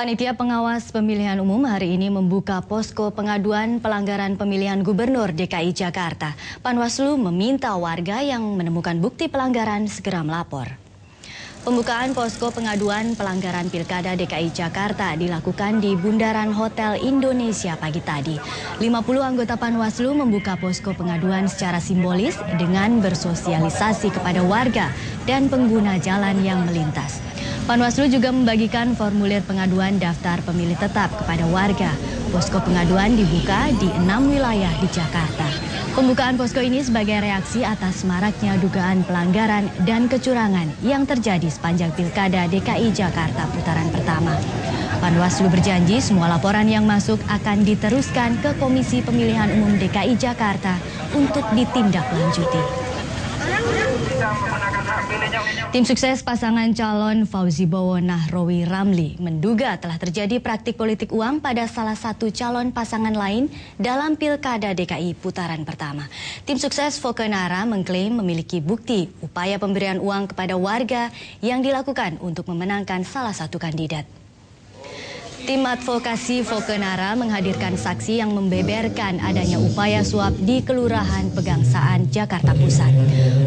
Panitia Pengawas Pemilihan Umum hari ini membuka posko pengaduan pelanggaran pemilihan Gubernur DKI Jakarta. Panwaslu meminta warga yang menemukan bukti pelanggaran segera melapor. Pembukaan posko pengaduan pelanggaran Pilkada DKI Jakarta dilakukan di Bundaran Hotel Indonesia pagi tadi. 50 anggota Panwaslu membuka posko pengaduan secara simbolis dengan bersosialisasi kepada warga dan pengguna jalan yang melintas. Panwaslu juga membagikan formulir pengaduan daftar pemilih tetap kepada warga. Posko pengaduan dibuka di 6 wilayah di Jakarta. Pembukaan posko ini sebagai reaksi atas maraknya dugaan pelanggaran dan kecurangan yang terjadi sepanjang Pilkada DKI Jakarta putaran pertama. Panwaslu berjanji semua laporan yang masuk akan diteruskan ke Komisi Pemilihan Umum DKI Jakarta untuk ditindaklanjuti. Tim sukses pasangan calon Fauzi Bowo Nahrawi Ramli menduga telah terjadi praktik politik uang pada salah satu calon pasangan lain dalam Pilkada DKI putaran pertama. Tim sukses Fokenara mengklaim memiliki bukti upaya pemberian uang kepada warga yang dilakukan untuk memenangkan salah satu kandidat. Tim advokasi Fokenara menghadirkan saksi yang membeberkan adanya upaya suap di Kelurahan Pegangsaan, Jakarta Pusat.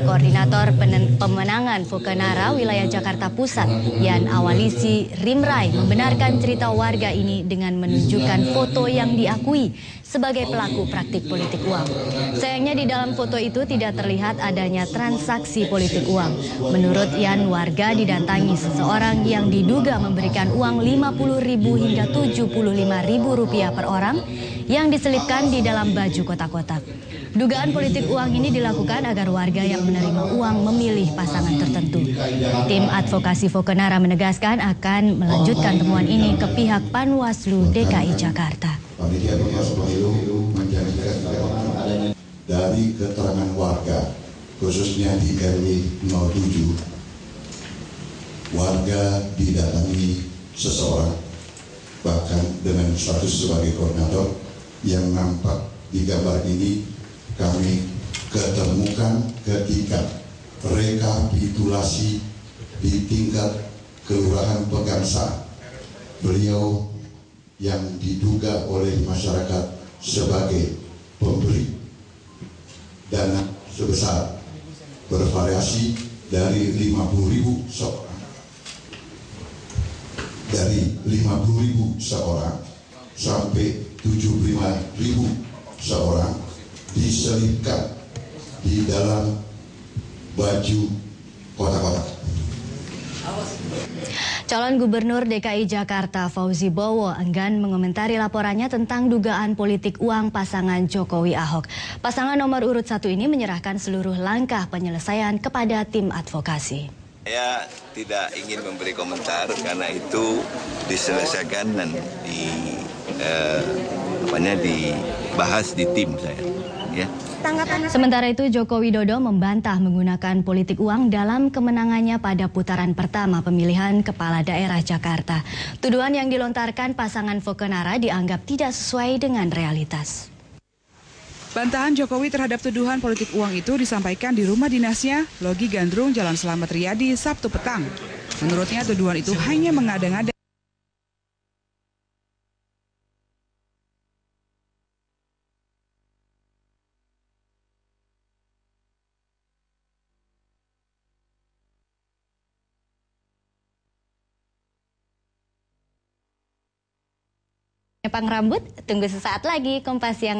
Koordinator pemenangan Fokenara wilayah Jakarta Pusat, Yan Awalisi Rimrai, membenarkan cerita warga ini dengan menunjukkan foto yang diakui sebagai pelaku praktik politik uang. Sayangnya di dalam foto itu tidak terlihat adanya transaksi politik uang. Menurut Yan, warga didatangi seseorang yang diduga memberikan uang Rp50.000 hingga Rp75.000 per orang yang diselipkan di dalam baju kotak-kotak. Dugaan politik uang ini dilakukan agar warga yang menerima uang memilih pasangan tertentu. Tim advokasi Fokenara menegaskan akan melanjutkan temuan ini ke pihak Panwaslu DKI Jakarta. Panitia Pengawas Pemilu menjanjikan adanya dari keterangan warga, khususnya di RW 07, warga didatangi seseorang, bahkan dengan status sebagai koordinator, yang nampak di gambar ini kami ketemukan ketika rekapitulasi di tingkat Kelurahan Pegangsaan. Beliau yang diduga oleh masyarakat sebagai pemberi dana sebesar bervariasi dari Rp50.000 seorang, sampai Rp75.000 seorang, diselipkan di dalam baju kotak-kotak. Calon Gubernur DKI Jakarta Fauzi Bowo enggan mengomentari laporannya tentang dugaan politik uang pasangan Jokowi Ahok. Pasangan nomor urut 1 ini menyerahkan seluruh langkah penyelesaian kepada tim advokasi. Saya tidak ingin memberi komentar karena itu diselesaikan dan dibahas di tim saya. Ya. Sementara itu Joko Widodo membantah menggunakan politik uang dalam kemenangannya pada putaran pertama pemilihan kepala daerah Jakarta. Tuduhan yang dilontarkan pasangan Fokenara dianggap tidak sesuai dengan realitas. Bantahan Jokowi terhadap tuduhan politik uang itu disampaikan di rumah dinasnya, Logi Gandrung, Jalan Selamat Riyadi, Sabtu petang. Menurutnya tuduhan itu hanya mengada-ngada. Pang rambut, tunggu sesaat lagi Kompas Siang.